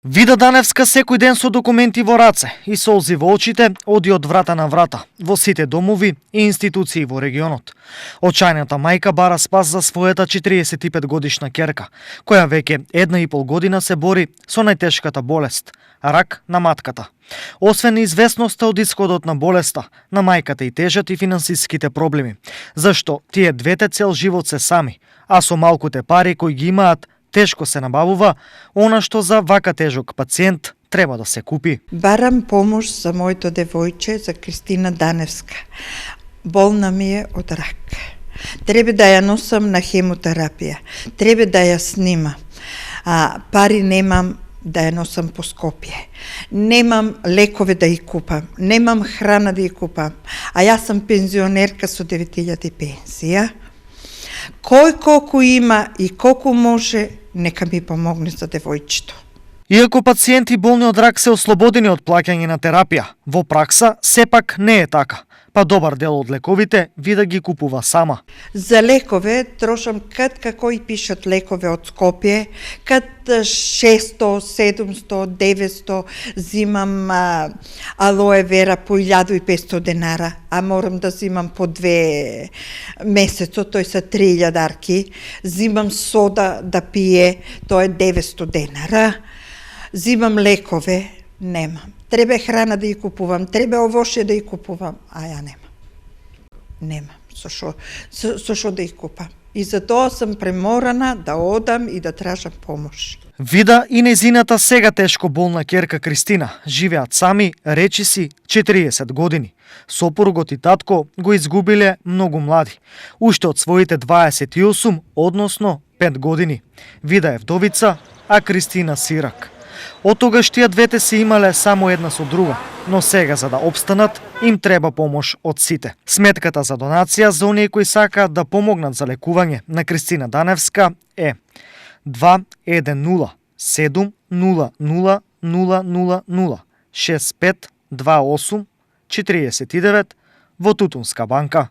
Вида Даневска секој ден со документи во раце и солзи во очите оди од врата на врата во сите домови и институции во регионот. Очајната мајка бара спас за својата 45 годишна ќерка, која веќе 1,5 година се бори со најтешката болест – рак на матката. Освен известноста од исходот на болеста, на мајката и тежат и финансиските проблеми, зашто тие двете цел живот се сами, а со малкуте пари кои ги имаат тешко се набавува она што за вака тежок пациент треба да се купи. Барам помош за моето девојче, за Кристина Даневска. Болна ми е од рак. Треба да ја носам на хемотерапија. Треба да ја снимам. Пари немам да ја носам по Скопје. Немам лекове да ги купам. Немам храна да ги купам. А јас сум пензионерка со 9000 пенсија. Кој колку има и колку може, нека ми помогне за девојчето. Иако пациенти болни од рак се ослободени од плаќање на терапија, во пракса сепак не е така, па добар дел од лековите Вида ги купува сама. За лекове трошам кад како и пишат лекове од Скопје, кад 600, 700, 900, зимам алоe вера по 1500 денара, а морам да зимам по 2 месецо, тој са 3000 зимам сода да пие, тоа е 900 денара, зимам лекове, немам. Треба храна да ја купувам, треба овошје да ја купувам, а ја немам. Немам со што да ја купам. И затоа сум преморана да одам и да тражам помош. Вида и незината сега тешко болна ќерка Кристина живеат сами, речиси 40 години. Сопругот и татко го изгубиле многу млади, уште од своите 28, односно 5 години. Вида е вдовица, а Кристина сирак. Од тогаш тие двете се имале само една со друга, но сега за да обстанат им треба помош од сите. Сметката за донација за оние кои сакаат да помогнат за лекување на Кристина Даневска е 210 700 000 6528 49 во Тутунска банка.